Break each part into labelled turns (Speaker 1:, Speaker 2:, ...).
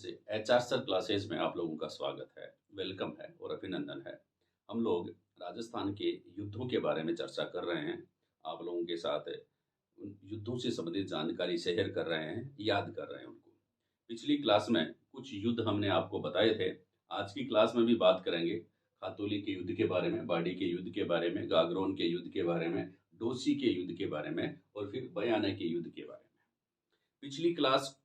Speaker 1: HR sir classes में आप लोगों का स्वागत है, वेलकम है और अभिनंदन है। हम लोग राजस्थान के युद्धों के बारे में चर्चा कर रहे हैं। आप लोगों के साथ उन युद्धों से संबंधित जानकारी शेयर कर रहे हैं, याद कर रहे हैं उनको। पिछली क्लास में कुछ युद्ध हमने आपको बताए थे। आज की क्लास में भी बात करेंगे खातौली के युद्ध के बारे में, बाड़ी के युद्ध के बारे में, गागरोन के युद्ध के बारे में, डोसी के युद्ध के बारे में और फिर बयाना के युद्ध के बारे में। पिछली क्लास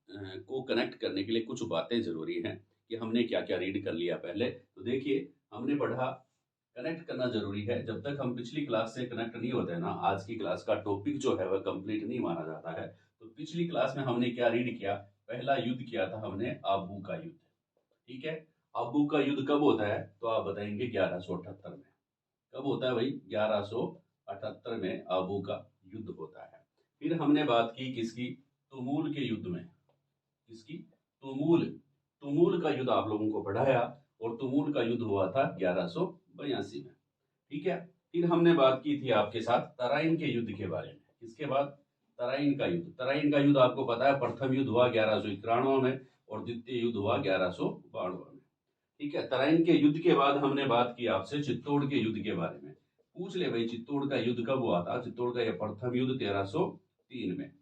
Speaker 1: को कनेक्ट करने के लिए कुछ बातें ज़रूरी हैं कि हमने क्या-क्या रीड कर लिया पहले। तो देखिए, हमने पढ़ा कनेक्ट करना ज़रूरी है। जब तक हम पिछली क्लास से कनेक्ट नहीं होते हैं ना, आज की क्लास का टॉपिक जो है वह कंप्लीट नहीं माना जाता है। तो पिछली क्लास में हमने क्या रीड किया? पहला युद्ध किया था हमने आबू का युद्ध, ठीक है? आबू का युद्ध कब होता है? तो आप बताएँगे 1178 में। कब होता है भाई? 1178 में आबू का युद्ध होता है। फिर हमने बात की किसकी? तुमुल के युद्ध में। किसकी? तुमुल। तुमुल का युद्ध आप लोगों को पढ़ाया और तुमुल का युद्ध हुआ था 1182 में। ठीक है? फिर हमने बात की थी आपके साथ तराइन के युद्ध के बारे में। किसके बाद? तराइन का युद्ध। तराइन का युद्ध आपको पता है, प्रथम युद्ध हुआ 1191 में और द्वितीय युद्ध हुआ 1192 में। ठीक है? तराइन के युद्ध के बाद हमने बात की आपसे चित्तौड़ के युद्ध के बारे में। पूछ ले भाई, चित्तौड़ का युद्ध कब हुआ था? चित्तौड़ का यह प्रथम युद्ध 1303 में।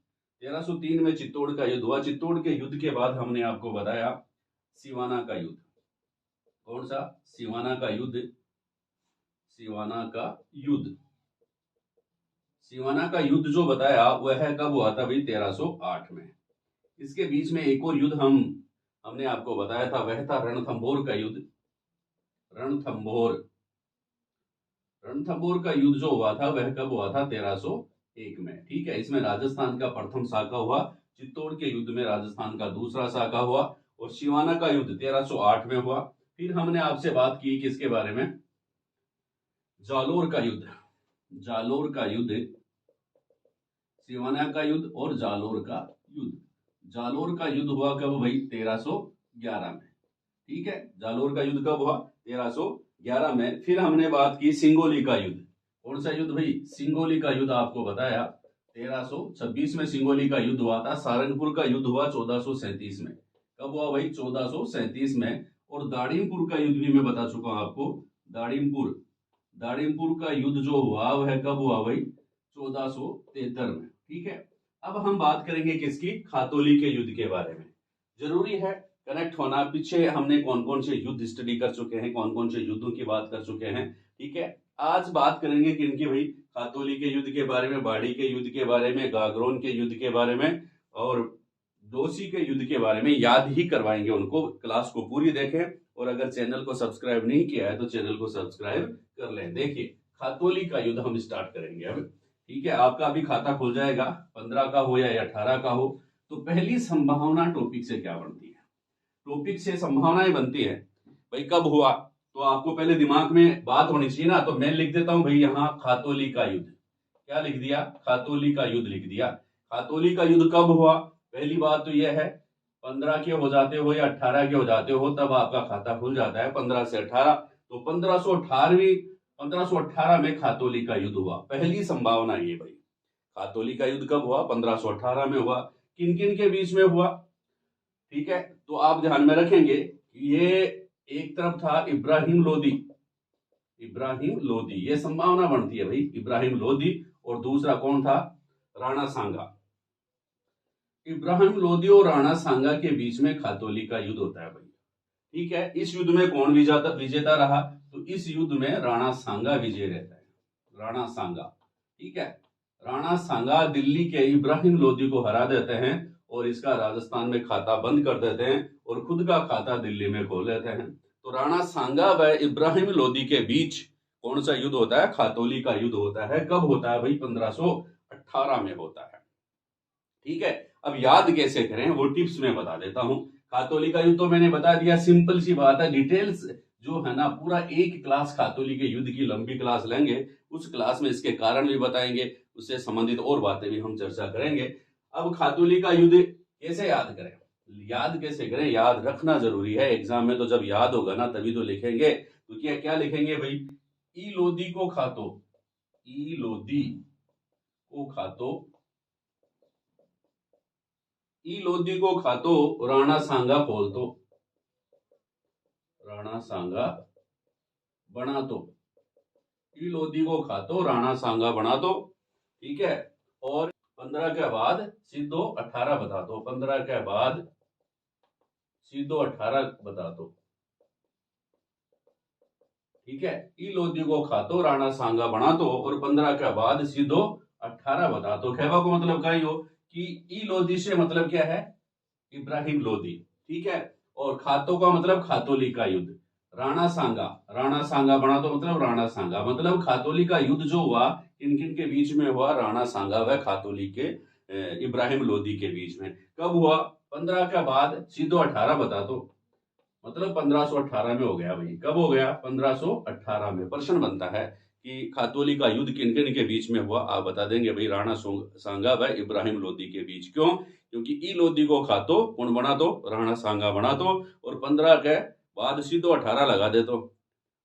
Speaker 1: 1303 में चित्तौड़ का युद्ध हुआ। चित्तौड़ के युद्ध के बाद हमने आपको बताया सिवाना का युद्ध। कौन सा? सिवाना का युद्ध। सिवाना का युद्ध। सिवाना का युद्ध जो बताया वह कब हुआ था भाई? 1308 में। इसके बीच में एक और युद्ध हमने आपको बताया था, वह था रणथंभौर का युद्ध। रणथंभौर। रणथंभौर का युद्ध जो हुआ था वह कब हुआ था? 1301 में। ठीक है? इसमें राजस्थान का प्रथम साका हुआ, चित्तौड़ के युद्ध में राजस्थान का दूसरा साका हुआ और सिवाना का युद्ध 1308 में हुआ। फिर हमने आपसे बात की किसके बारे में? जालोर का युद्ध। जालोर का युद्ध, सिवाना का युद्ध और जालोर का युद्ध। जालोर का युद्ध हुआ कब भाई? 1311 में। ठीक है? जालोर का युद्ध कब हुआ? 1311 में। फिर हमने बात की सिंगोली का युद्ध। कौन सा युद्ध भाई? सिंगोली का युद्ध आपको बताया 1326 में सिंगोली का युद्ध हुआ था। सारंगपुर का युद्ध हुआ 1437 में। कब हुआ भाई? 1437 में। और दाड़ीमपुर का युद्ध भी मैं बता चुका हूं आपको। दाड़ीमपुर। दाड़ीमपुर का युद्ध जो हुआ वह कब हुआ भाई? 1473 में। ठीक है? अब हम बात करेंगे किसकी? खातौली के युद्ध के बारे में। जरूरी है कनेक्ट होना। पीछे हमने कौन कौन से युद्ध स्टडी कर चुके हैं, कौन कौन से युद्धों की बात कर चुके हैं। ठीक है? आज बात करेंगे किनकी भाई? खातौली के युद्ध के बारे में, बाड़ी के युद्ध के बारे में, गागरोन के युद्ध के बारे में और डोसी के युद्ध के बारे में। याद ही करवाएंगे उनको। क्लास को पूरी देखें और अगर चैनल को सब्सक्राइब नहीं किया है तो चैनल को सब्सक्राइब कर लें। देखिए, खातौली का युद्ध हम स्टार्ट करेंगे अब। ठीक है? आपका अभी खाता खुल जाएगा, 15 का हो या 18 का हो। तो पहली संभावना टॉपिक से क्या बनती है? टॉपिक से संभावनाएं बनती है भाई कब हुआ। तो आपको पहले दिमाग में बात होनी चाहिए ना। तो मैं लिख देता हूं भाई यहां खातौली का युद्ध। क्या लिख दिया? खातौली का युद्ध लिख दिया। खातौली का युद्ध कब हुआ? पहली बात तो यह है, 15 के हो जाते हो या 18 के हो जाते हो तब आपका खाता खुल जाता है, 15 से 18। तो 1518 में खातौली का युद्ध हुआ। पहली संभावना ये भाई। खातौली का युद्ध कब हुआ? 1518 में हुआ। किन किन के बीच में हुआ? ठीक है? तो आप ध्यान में रखेंगे, ये एक तरफ था इब्राहिम लोदी। इब्राहिम लोदी, ये संभावना बनती है भाई, इब्राहिम लोदी। और दूसरा कौन था? राणा सांगा। इब्राहिम लोदी और राणा सांगा के बीच में खातौली का युद्ध होता है भाई। ठीक है? इस युद्ध में कौन विजेता रहा? तो इस युद्ध में राणा सांगा विजय रहता है। राणा सांगा। ठीक है? राणा सांगा दिल्ली के इब्राहिम लोदी को हरा देते हैं और इसका राजस्थान में खाता बंद कर देते हैं और खुद का खाता दिल्ली में खोल लेते हैं। तो राणा सांगा व इब्राहिम लोदी के बीच कौन सा युद्ध होता है? खातौली का युद्ध होता है। कब होता है भाई? 1518 में होता है। ठीक है? अब याद कैसे करें वो टिप्स में बता देता हूं। खातौली का युद्ध तो मैंने बता दिया, सिंपल सी बात है। डिटेल्स जो है ना, पूरा एक क्लास खातौली के युद्ध की लंबी क्लास लेंगे, उस क्लास में इसके कारण भी बताएंगे, उससे संबंधित और बातें भी हम चर्चा करेंगे। अब खातौली का युद्ध कैसे याद करें? याद कैसे करें? याद रखना जरूरी है। एग्जाम में तो जब याद होगा ना तभी तो लिखेंगे। तो क्या क्या लिखेंगे भाई? ई लोदी को खातो। ई लोदी को खातो। ई लोदी को खातो राणा सांगा खोलतो। राणा सांगा बना तो, ई लोधी को खातो राणा सांगा बना तो। ठीक है। और 15 के बाद सीधो 18 बता दो, 15 के बाद सीधो 18 बता दो। ठीक है। ई लोधी को खातो राणा सांगा बना दो और 15 के बाद सीधो 18 बता दो। कहवा को मतलब क्या ही हो कि ई लोधी से मतलब क्या है, इब्राहिम लोधी। ठीक है। और खातो का मतलब खातोली का युद्ध। राणा सांगा, राणा सांगा बना दो मतलब राणा सांगा मतलब खातोली का युद्ध जो हुआ किन किन के बीच में हुआ, राणा सांगा व खातोली के इब्राहिम लोधी के बीच में। कब हुआ? 15 के बाद सीधो 18 बता दो, मतलब 1518 में हो गया भाई। कब हो गया? 1518 में। प्रश्न बनता है कि खातोली का युद्ध किन किन के बीच में हुआ, आप बता देंगे भाई राणा सांगा व इब्राहिम लोधी के बीच। क्यों? क्योंकि ई लोधी को खातो कौन बना दो, राणा सांगा बना दो, और 15 के बाद सीधो 18 लगा दे तो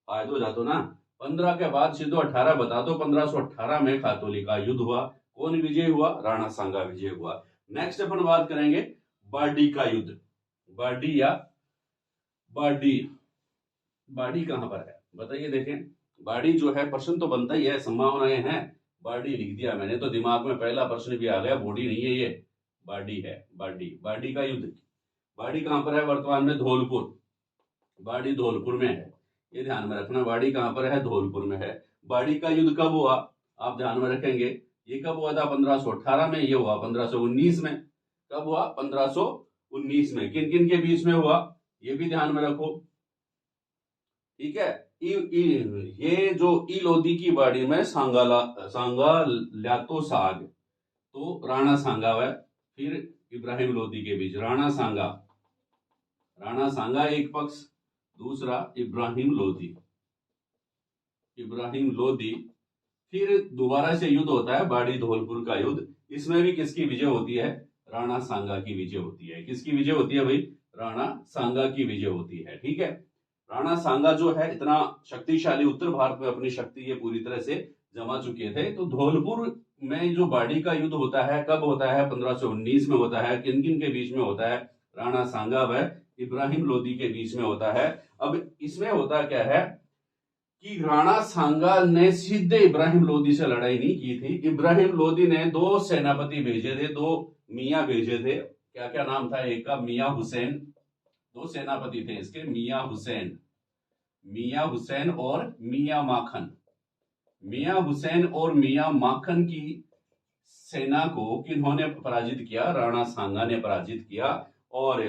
Speaker 1: फायदा हो जातो ना। 15 के बाद सीधो 18 बता दो। 1518 में खातोली का युद्ध हुआ। कौन विजय हुआ? राणा सांगा विजय हुआ। नेक्स्ट अपन बात करेंगे बाडी का युद्ध। बाडी या बाडी, बाडी कहां पर है बताइए। देखें बाडी जो है, प्रश्न तो बनता ही है, संभावनाएं हैं। बाडी लिख दिया मैंने तो दिमाग में पहला प्रश्न भी आ गया, बॉडी नहीं है ये, बाडी है। बाडी, बाडी का युद्ध। बाडी कहां पर है? वर्तमान में धौलपुर। बाडी धौलपुर में है, ये ध्यान में रखना। बाडी कहां पर है? धौलपुर में है। बाडी का युद्ध कब हुआ? आप ध्यान में रखेंगे, ये कब हुआ था? 1518 में। ये हुआ 1519 में। कब हुआ? 1519 में। किन किन के बीच में हुआ, ये भी ध्यान में रखो। ठीक है। ये जो ई लोधी की बाड़ी में सांगा ल्यातो साग, तो राणा सांगा है, फिर इब्राहिम लोधी के बीच राणा सांगा, राणा सांगा एक पक्ष, दूसरा इब्राहिम लोधी, इब्राहिम लोधी। फिर दोबारा से युद्ध होता है बाड़ी धौलपुर का युद्ध। इसमें भी किसकी विजय होती है? राणा सांगा की विजय होती है। किसकी विजय होती है भाई? राणा सांगा की विजय होती है। ठीक है। राणा सांगा जो है इतना शक्तिशाली, उत्तर भारत में अपनी शक्ति ये पूरी तरह से जमा चुके थे। तो धौलपुर में जो बाड़ी का युद्ध होता है, कब होता है? 1519 में होता है। किन किन के बीच में होता है? राणा सांगा व इब्राहिम लोधी के बीच में होता है। अब इसमें होता क्या है कि राणा सांगा ने सीधे इब्राहिम लोधी से लड़ाई नहीं की थी। इब्राहिम लोधी ने दो सेनापति भेजे थे, दो मियां भेजे थे। क्या क्या नाम था? एक का मियां हुसैन, दो सेनापति थे इसके, मियां हुसैन, मियां हुसैन और मियां माखन। मियां हुसैन और मियां माखन की सेना को किन्होंने पराजित किया? राणा सांगा ने पराजित किया। और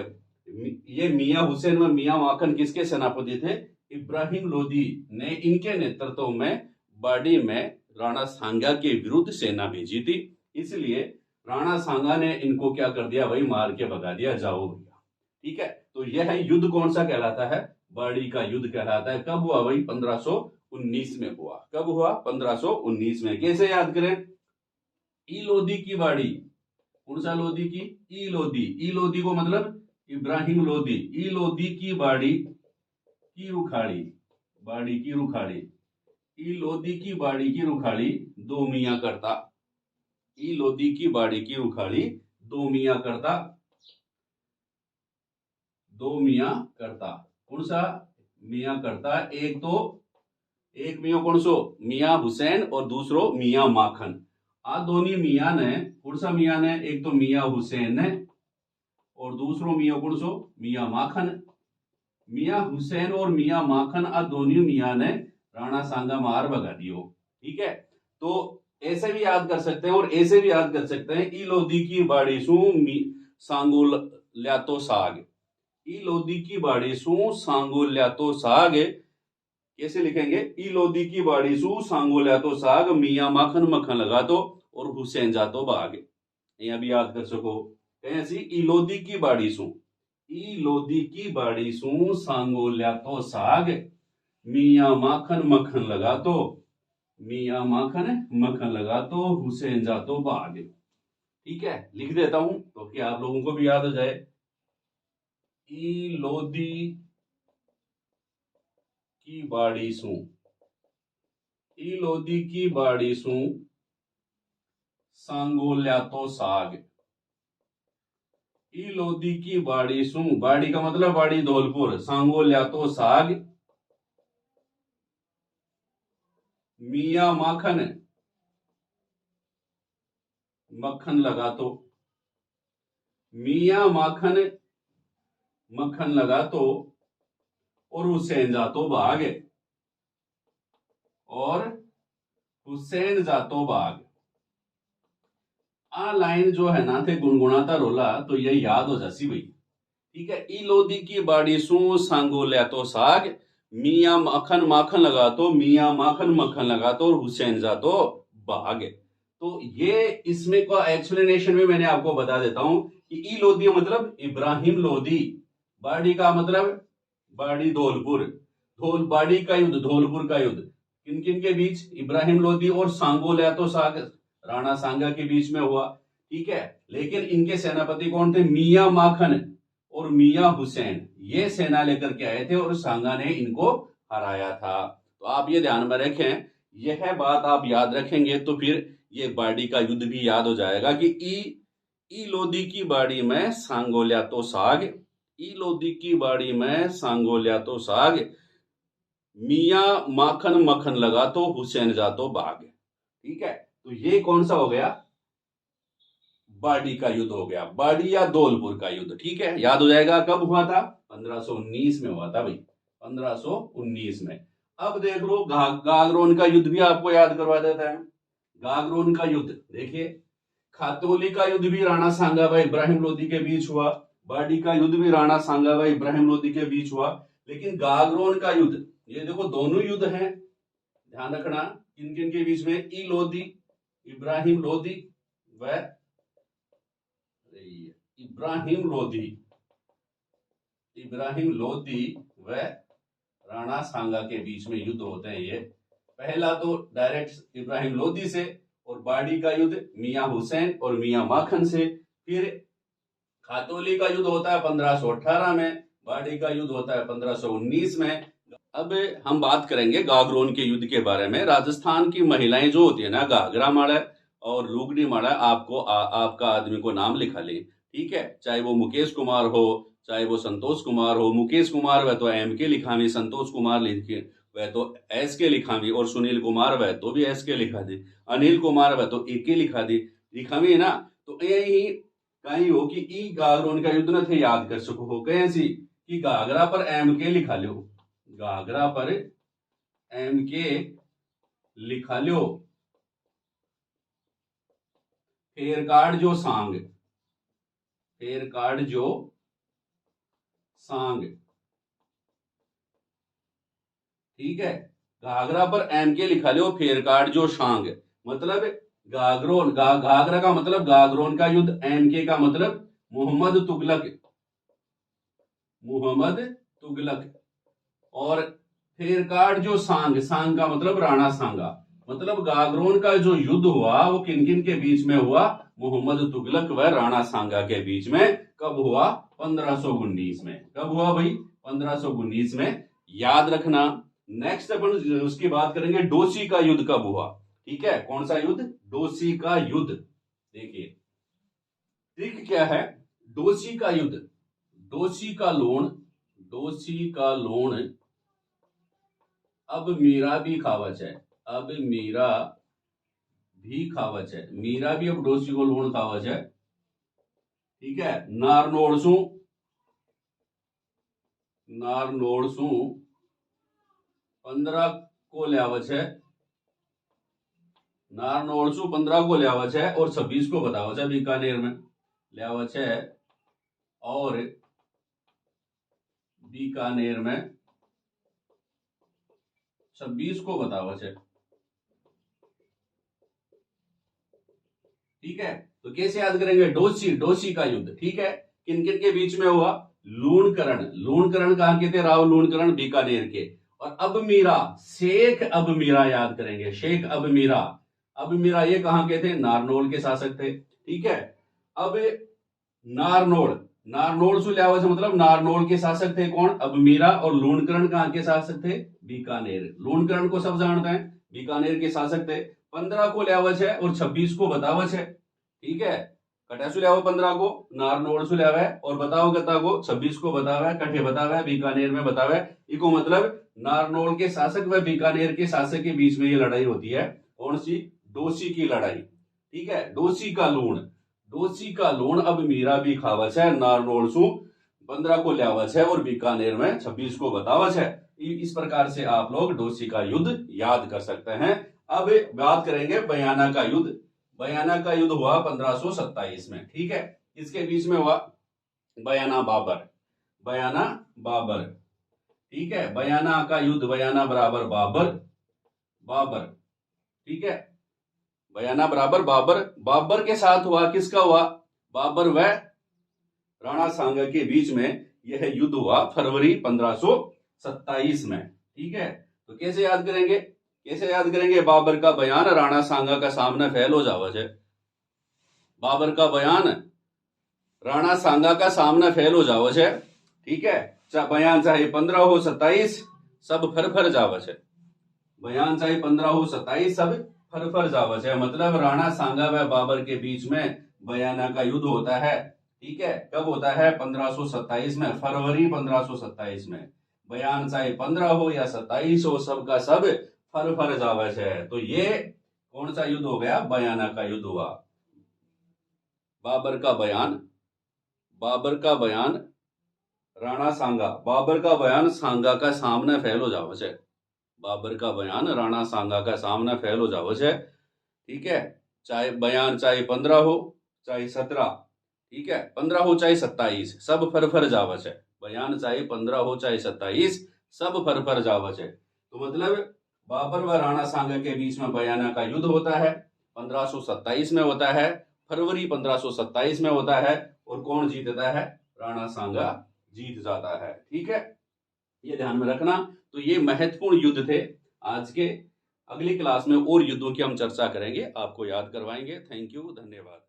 Speaker 1: ये मियां हुसैन व मियां माखन किसके सेनापति थे? इब्राहिम लोधी ने इनके नेतृत्व में बाड़ी में राणा सांगा के विरुद्ध सेना भेजी थी। इसलिए राणा सांगा ने इनको क्या कर दिया भाई? मार के भगा दिया, जाओ भैया। ठीक है। तो यह युद्ध कौन सा कहलाता है? बाड़ी का युद्ध कहलाता है। कब हुआ भाई? 1519 में हुआ। कब हुआ? 1519 में। कैसे याद करें? ई लोधी की बाड़ी, कौन सा लोधी की? ई लोधी। ई लोधी को मतलब इब्राहिम लोधी। ई लोधी की बाड़ी की रुखाड़ी, बाड़ी की रुखाड़ी, ई लोधी की बाड़ी की रुखाड़ी दो मियां करता। ई लोधी की बाड़ी की रुखाड़ी दो मियां करता, दो मियां करता। कौन सा मियां करता? एक तो एक मियां कौन सो? मियां हुसैन और दूसरो मियां माखन। आ दोनों मियां ने, कौन सा मियां ने? एक तो मियां हुसैन ने और दूसरो मियां कौन सो? मियां माखन। मियां हुसैन और मियां माखन आ दोनों मियां ने राणा सांगा मार भगा दियो। ठीक है। तो ऐसे भी याद कर सकते हैं और ऐसे भी याद कर सकते हैं। ई लोधी की बाड़ी सू सांगो ल्यातो साग, ई लोधी की बाड़ी सू सांगो ल्यातो साग। कैसे लिखेंगे? ई लोधी की बाड़ी सू सांगो ल्यातो साग, मियां माखन मक्खन लगा तो और हुसैन जातो भाग। यहां भी याद कर सको। ऐसी ई लोधी की बाड़ी सू, ई लोधी की बाड़ी सू सांगो ल्यातो साग, मियां माखन मक्खन लगा तो, मियां माखन मक्खन लगा तो हुसैन जातो भाग। ठीक है। लिख देता हूं तो कि आप लोगों को भी याद हो जाए। ई लोधी की बाड़ी सू, ई लोधी की बाड़ी सू सांगो ल्यातो साग, ई लोधी की बाड़ी सू, बाड़ी का मतलब बाड़ी धौलपुर, सांगो लिया तो साग, मियाँ माखन मक्खन लगा तो, मियाँ माखन मक्खन लगा तो, और हुसैन जातो भाग, और हुसैन जातो भाग। आ लाइन जो है ना थे गुनगुनाता रोला तो ये याद हो जासी भाई। ठीक है, ई लोधी की बाड़ी सू सांगो लिया तो साग, मियाँ माखन माखन लगा तो, मियाँ माखन मक्खन लगा तो, और हुसैन जा तो भाग। तो ये इसमें का एक्सप्लेनेशन में मैंने आपको बता देता हूं कि ई लोधी मतलब इब्राहिम लोधी, बाड़ी का मतलब बाड़ी धौलपुर, बाड़ी का युद्ध, धौलपुर का युद्ध किन किन के बीच, इब्राहिम लोधी और सांगो लिया तो साग राणा सांगा के बीच में हुआ। ठीक है, लेकिन इनके सेनापति कौन थे, मियाँ माखन और मियाँ हुसैन, ये सेना लेकर के आए थे और सांगा ने इनको हराया था। तो आप ये ध्यान में रखें, यह बात आप याद रखेंगे तो फिर ये बाड़ी का युद्ध भी याद हो जाएगा कि ई लोधी की बाड़ी में सांगोलिया तो साग, ई लोधी की बाड़ी में सांगोलिया तो साग, मियाँ माखन मक्खन लगा तो हुसैन जा तो बाग। ठीक है, तो ये कौन सा हो गया, बाड़ी का युद्ध हो गया, बाड़ी या धौलपुर का युद्ध। ठीक है, याद हो जाएगा कब हुआ था, 1519 में हुआ था भाई, 1519 में। अब देख लो गागरोन का युद्ध भी आपको याद करवा देता है। गागरोन का युद्ध देखिए, खातोली का युद्ध भी राणा सांगा व इब्राहिम लोधी के बीच हुआ, बाड़ी का युद्ध भी राणा सांगा व इब्राहिम लोधी के बीच हुआ, लेकिन गागरोन का युद्ध, ये देखो दोनों युद्ध हैं, ध्यान रखना किन किन के बीच में, ई लोधी, इब्राहिम लोधी व इब्राहिम लोधी व राणा सांगा के बीच में युद्ध होते हैं। ये पहला तो डायरेक्ट इब्राहिम लोधी से, और बाड़ी का युद्ध मियाँ हुसैन और मियाँ माखन से। फिर खातोली का युद्ध होता है 1518 में, बाड़ी का युद्ध होता है 1519 में। अब हम बात करेंगे गागरोन के युद्ध के बारे में। राजस्थान की महिलाएं जो होती है ना, घाघरा माड़ा और लुगड़ी माड़ा, आपको आपका आदमी को नाम लिखा ले। ठीक है, चाहे वो मुकेश कुमार हो, चाहे वो संतोष कुमार हो, मुकेश कुमार वह तो एम के लिखावी, संतोष कुमार लिखे वह तो एस के लिखावी, और सुनील कुमार वह तो भी एस के लिखा दी, अनिल कुमार वह तो ए के लिखा दी, लिखावी है ना। तो यही कहीं हो कि ई गागरोन का युद्ध न थे याद कर सको हो, कैसी कि घाघरा पर एम के लिखा लो, घाघरा पर एम के लिखा लो, फेर कार्ड जो सांग, फेर कार्ड जो सांग। ठीक है, घाघरा पर एम के लिखा लो, फेर कार्ड जो सांग, मतलब गागरोन घाघरा का मतलब गागरोन का युद्ध, एम के का मतलब मोहम्मद तुगलक, मोहम्मद तुगलक, और फेर कार्ड जो सांग, सांग का मतलब राणा सांगा। मतलब गागरोन का जो युद्ध हुआ वो किन किन के बीच में हुआ, मोहम्मद तुगलक व राणा सांगा के बीच में। कब हुआ, 1519 में। कब हुआ भाई, 1519 में, याद रखना। नेक्स्ट अपन उसकी बात करेंगे, डोसी का युद्ध कब हुआ। ठीक है, कौन सा युद्ध, डोसी का युद्ध। देखिए ट्रिक क्या है, डोसी का युद्ध, डोसी का लोन, डोसी का लोन, अब मीरा भी खावच है, अब मीरा भी खावच है, मीरा भी अब डोसी को लोन खावच है। ठीक है, नारनोड़सू, नारनोड़सू 15 को लियावच है, नारनोड़सू 15 को लियावच है, और 26 को बतावच है बीकानेर में लियावच है, और बीकानेर में 26 को बतावच है। ठीक है, तो कैसे याद करेंगे, डोसी, डोसी का युद्ध। ठीक है, किन किन के बीच में हुआ, लूणकरण, लूणकरण कहां के थे, राव लूणकरण बीकानेर के। और अब मीरा, शेख अब मीरा याद करेंगे, शेख अब मीरा, अब मीरा ये कहां के थे, नारनौल के शासक थे। ठीक है, अब नारनौल, नारनौल से लिया मतलब नारनौल के शासक थे कौन, अब मीरा, और लूणकरण कहां के शासक थे, बीकानेर। लूणकरण को सब जानते हैं, बीकानेर के शासक थे। 15 को लियावच है और 26 को बतावच है। ठीक है, कटे सु लिया 15 को, नारनौल सु लिया है और बताओ कता को 26 को बतावा है, कटे बतावा है, बीकानेर में बतावा है। इको मतलब नारनौल के शासक व बीकानेर के शासक के बीच में ये लड़ाई होती है। कौन सी? डोसी की लड़ाई। ठीक है, डोसी का लूण, डोसी का लूण अब मीरा भी खावच है, नारनौल सु 15 को लियावच है और बीकानेर में 26 को बतावच है। इस प्रकार से आप लोग डोसी का युद्ध याद कर सकते हैं। अब बात करेंगे बयाना का युद्ध। बयाना का युद्ध हुआ 1527 में। ठीक है, इसके बीच में हुआ बयाना बाबर, बयाना बाबर। ठीक है, बयाना का युद्ध, बयाना बराबर बाबर, बाबर। ठीक है, बयाना बराबर बाबर। बाबर के साथ हुआ, किसका हुआ? बाबर व राणा सांगा के बीच में यह युद्ध हुआ फरवरी 1527 में। ठीक है, तो कैसे याद करेंगे? कैसे याद करेंगे? बाबर का बयान राणा सांगा का सामने फैल हो जावज है। बाबर का बयान राणा सांगा का सामने फैल हो जावज है। ठीक है, बयान चाहे 15 हो 27 सब फर जावज है। बयान चाहे 15 हो 27 सब फर जावज है। मतलब राणा सांगा व बाबर के बीच में बयाना का युद्ध होता है। ठीक है, कब होता है? 1527 में, फरवरी 1527 में। बयान चाहे 15 हो या 27 हो, सबका सब फर जावज है। तो ये कौन सा युद्ध हो गया? बयाना का युद्ध हुआ। बाबर का बयान, बाबर का बयान राणा सांगा, बाबर का बयान सांगा का सामने फैल हो जावज है। बाबर का बयान राणा सांगा का सामने फैल हो जावज है। ठीक है, चाहे बयान चाहे 15 हो चाहे 17, ठीक है, 15 हो चाहे 27 सब फर जावज है। बयान चाहे 15 हो चाहे 27 सब फर जावज है। तो मतलब बाबर व राणा सांगा के बीच में बयाना का युद्ध होता है, 1527 में होता है, फरवरी 1527 में होता है। और कौन जीतता है? राणा सांगा जीत जाता है। ठीक है, ये ध्यान में रखना। तो ये महत्वपूर्ण युद्ध थे। आज के अगली क्लास में और युद्धों की हम चर्चा करेंगे, आपको याद करवाएंगे। थैंक यू, धन्यवाद।